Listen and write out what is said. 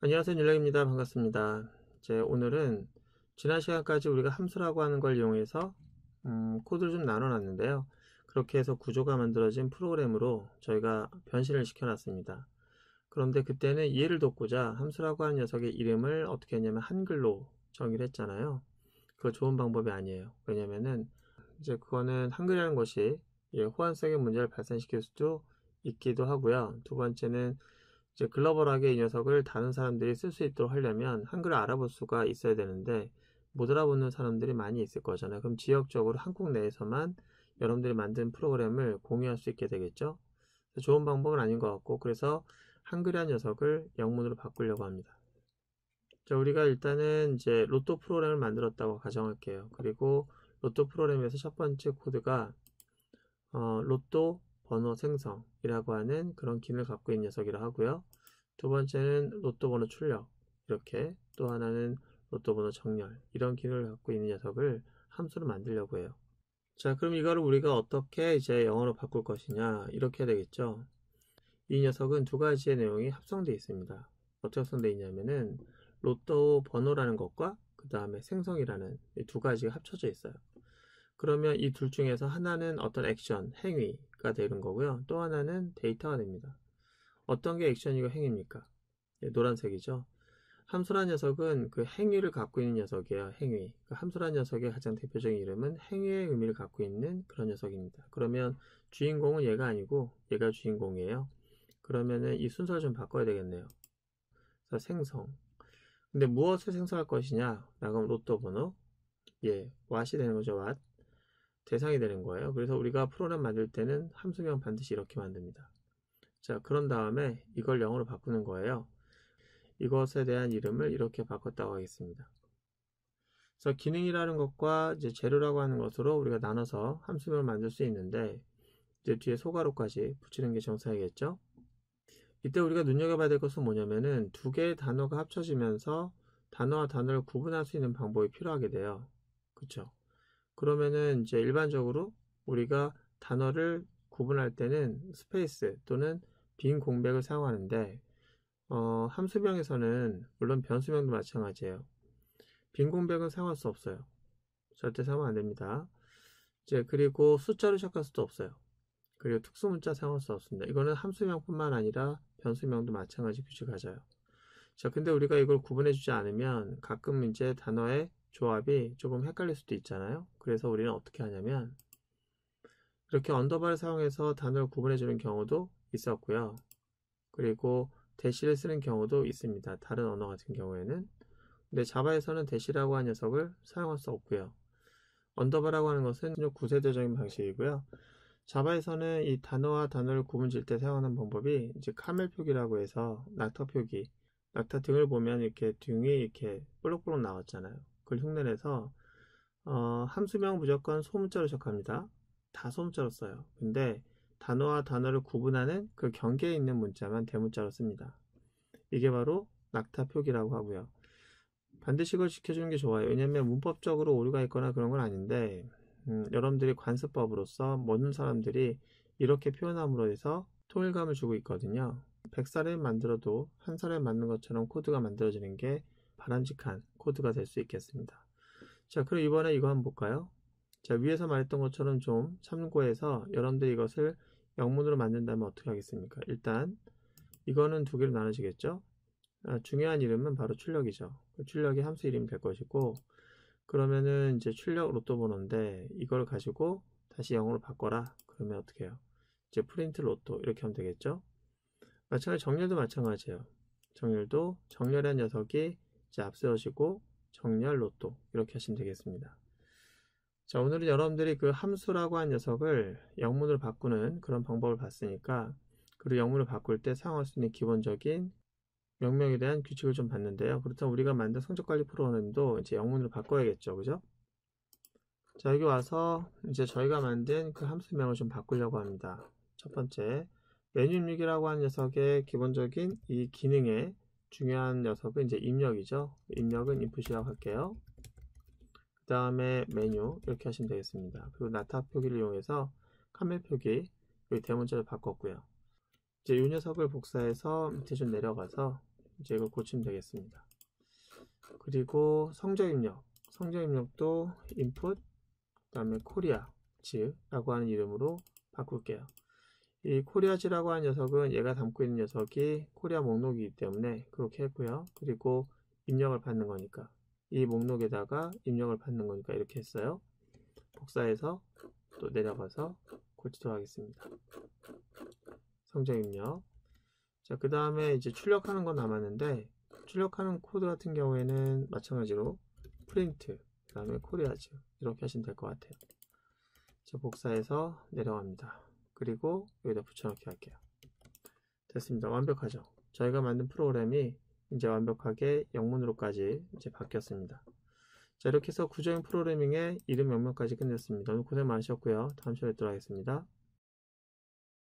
안녕하세요. 윤락입니다. 반갑습니다. 오늘은 지난 시간까지 우리가 함수라고 하는 걸 이용해서 코드를 좀 나눠 놨는데요. 그렇게 해서 구조가 만들어진 프로그램으로 저희가 변신을 시켜 놨습니다. 그런데 그때는 이해를 돕고자 함수라고 하는 녀석의 이름을 어떻게 했냐면 한글로 정의를 했잖아요. 그거 좋은 방법이 아니에요. 왜냐면은 이제 그거는 한글이라는 것이 호환성의 문제를 발생시킬 수도 있기도 하고요. 두 번째는 이제 글로벌하게 이 녀석을 다른 사람들이 쓸 수 있도록 하려면 한글을 알아볼 수가 있어야 되는데 못 알아보는 사람들이 많이 있을 거잖아요. 그럼 지역적으로 한국 내에서만 여러분들이 만든 프로그램을 공유할 수 있게 되겠죠. 좋은 방법은 아닌 것 같고, 그래서 한글이란 녀석을 영문으로 바꾸려고 합니다. 자, 우리가 일단은 이제 로또 프로그램을 만들었다고 가정할게요. 그리고 로또 프로그램에서 첫 번째 코드가 로또 번호 생성이라고 하는 그런 기능을 갖고 있는 녀석이라 하고요. 두 번째는 로또 번호 출력, 이렇게, 또 하나는 로또 번호 정렬, 이런 기능을 갖고 있는 녀석을 함수로 만들려고 해요. 자, 그럼 이거를 우리가 어떻게 이제 영어로 바꿀 것이냐, 이렇게 해야 되겠죠. 이 녀석은 두 가지의 내용이 합성되어 있습니다. 어떻게 합성되어 있냐면은 로또 번호라는 것과 그 다음에 생성이라는 이 두 가지가 합쳐져 있어요. 그러면 이 둘 중에서 하나는 어떤 액션, 행위가 되는 거고요. 또 하나는 데이터가 됩니다. 어떤 게 액션이고 행위입니까? 노란색이죠. 함수란 녀석은 그 행위를 갖고 있는 녀석이에요. 행위. 그 함수란 녀석의 가장 대표적인 이름은 행위의 의미를 갖고 있는 그런 녀석입니다. 그러면 주인공은 얘가 아니고 얘가 주인공이에요. 그러면은 이 순서를 좀 바꿔야 되겠네요. 그래서 생성. 근데 무엇을 생성할 것이냐? 나가면 로또 번호. what이 되는 거죠. what. 대상이 되는 거예요. 그래서 우리가 프로그램 만들 때는 함수명 반드시 이렇게 만듭니다. 자, 그런 다음에 이걸 영어로 바꾸는 거예요. 이것에 대한 이름을 이렇게 바꿨다고 하겠습니다. 그래서 기능이라는 것과 이제 재료라고 하는 것으로 우리가 나눠서 함수명을 만들 수 있는데, 이제 뒤에 소괄호까지 붙이는 게 정상이겠죠? 이때 우리가 눈여겨봐야 될 것은 뭐냐면은 두 개의 단어가 합쳐지면서 단어와 단어를 구분할 수 있는 방법이 필요하게 돼요. 그쵸? 그러면은 이제 일반적으로 우리가 단어를 구분할 때는 스페이스 또는 빈 공백을 사용하는데, 함수명에서는 물론 변수명도 마찬가지예요. 빈 공백은 사용할 수 없어요. 절대 사용하면 안 됩니다. 이제 그리고 숫자로 시작할 수도 없어요. 그리고 특수문자 사용할 수 없습니다. 이거는 함수명뿐만 아니라 변수명도 마찬가지 규칙을 가져요. 자, 근데 우리가 이걸 구분해 주지 않으면 가끔 이제 단어의 조합이 조금 헷갈릴 수도 있잖아요. 그래서 우리는 어떻게 하냐면 이렇게 언더바를 사용해서 단어를 구분해 주는 경우도 있었고요. 그리고 대시를 쓰는 경우도 있습니다. 다른 언어 같은 경우에는. 근데 자바에서는 대시라고 하는 녀석을 사용할 수 없고요. 언더바라고 하는 것은 구세대적인 방식이고요. 자바에서는 이 단어와 단어를 구분질 때 사용하는 방법이 이제 카멜 표기라고 해서 낙타 표기, 낙타 등을 보면 이렇게 등이 이렇게 볼록볼록 나왔잖아요. 그걸 흉내내서 함수명 무조건 소문자로 시작합니다. 다 소문자로 써요. 근데 단어와 단어를 구분하는 그 경계에 있는 문자만 대문자로 씁니다. 이게 바로 낙타 표기라고 하고요. 반드시 이걸 지켜주는 게 좋아요. 왜냐면 문법적으로 오류가 있거나 그런 건 아닌데 여러분들이 관습법으로서 모든 사람들이 이렇게 표현함으로 해서 통일감을 주고 있거든요. 100살에 만들어도 한 살에 맞는 것처럼 코드가 만들어지는 게 바람직한 코드가 될 수 있겠습니다. 자, 그럼 이번에 이거 한번 볼까요? 자, 위에서 말했던 것처럼 좀 참고해서 여러분들이 이것을 영문으로 만든다면 어떻게 하겠습니까? 일단 이거는 두 개로 나눠지겠죠? 중요한 이름은 바로 출력이죠. 출력이 함수 이름이 될 것이고, 그러면은 이제 출력 로또 번호인데 이걸 가지고 다시 영어로 바꿔라. 그러면 어떻게 해요? 이제 프린트 로또 이렇게 하면 되겠죠? 마찬가지 정렬도 마찬가지예요. 정렬도 정렬한 녀석이 이제 앞세워지고 정렬 로또 이렇게 하시면 되겠습니다. 자, 오늘은 여러분들이 그 함수라고 한 녀석을 영문으로 바꾸는 그런 방법을 봤으니까, 그리고 영문을 바꿀 때 사용할 수 있는 기본적인 명령에 대한 규칙을 좀 봤는데요. 그렇다면 우리가 만든 성적관리 프로그램도 이제 영문으로 바꿔야겠죠. 그죠? 자, 여기 와서 이제 저희가 만든 그 함수명을 좀 바꾸려고 합니다. 첫 번째, 메뉴 입력이라고 하는 녀석의 기본적인 이 기능의 중요한 녀석은 이제 입력이죠. 입력은 input이라고 할게요. 그 다음에 메뉴 이렇게 하시면 되겠습니다. 그리고 나타 표기를 이용해서 카멜 표기 여기 대문자를 바꿨고요. 이제 이 녀석을 복사해서 밑에 좀 내려가서 이제 이걸 고치면 되겠습니다. 그리고 성적 입력도 input 그 다음에 코리아즈라고 하는 이름으로 바꿀게요. 이 코리아즈라고 하는 녀석은 얘가 담고 있는 녀석이 코리아 목록이기 때문에 그렇게 했고요. 그리고 입력을 받는 거니까 이 목록에다가 입력을 받는 거니까 이렇게 했어요. 복사해서 또 내려가서 고치도록 하겠습니다. 성적 입력. 자, 그 다음에 이제 출력하는 건 남았는데 출력하는 코드 같은 경우에는 마찬가지로 프린트 그 다음에 코리아즈 이렇게 하시면 될 것 같아요. 자, 복사해서 내려갑니다. 그리고 여기다 붙여넣기 할게요. 됐습니다. 완벽하죠. 저희가 만든 프로그램이 이제 완벽하게 영문으로까지 이제 바뀌었습니다. 자, 이렇게 해서 구조형 프로그래밍의 이름 명명까지 끝냈습니다. 오늘 고생 많으셨고요. 다음 시간에 뵙도록 하겠습니다.